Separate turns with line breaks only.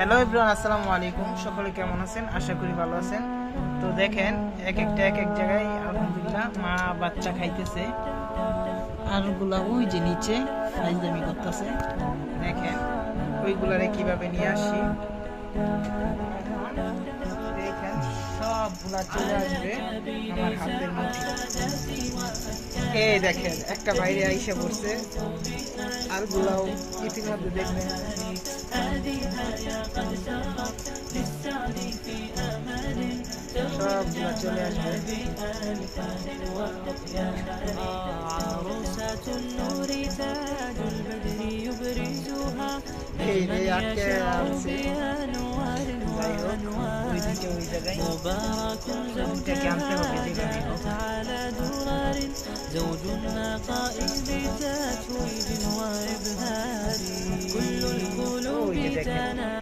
Hello everyone, আসসালামু আলাইকুম। সকলে কেমন আছেন? আশা করি ভালো আছেন। তো দেখেন, এক এক জায়গায় আলহামদুলিল্লাহ মা বাচ্চা খাইতেছে, আরগুলা ওই যে নিচে ফাইজলামি করতেছে। দেখেন ওইগুলারে কিভাবে নিয়ে আসি। দেখেন সবগুলা চলে আসবে আমার হাতের মধ্যে। এই দেখেন একটা বাইরে আইসা পড়ছে, আর গুলাও ইতিমধ্যে দেখবেন সবগুলা চলে আসবে। এই রে আটকে আছে, যাই হোক ওইদিকে ওই জায়গায় সবটাকে আনতে হবে যেভাবে হোক।
زوج النقاء بتتويج وإبهار كل القلوب تنام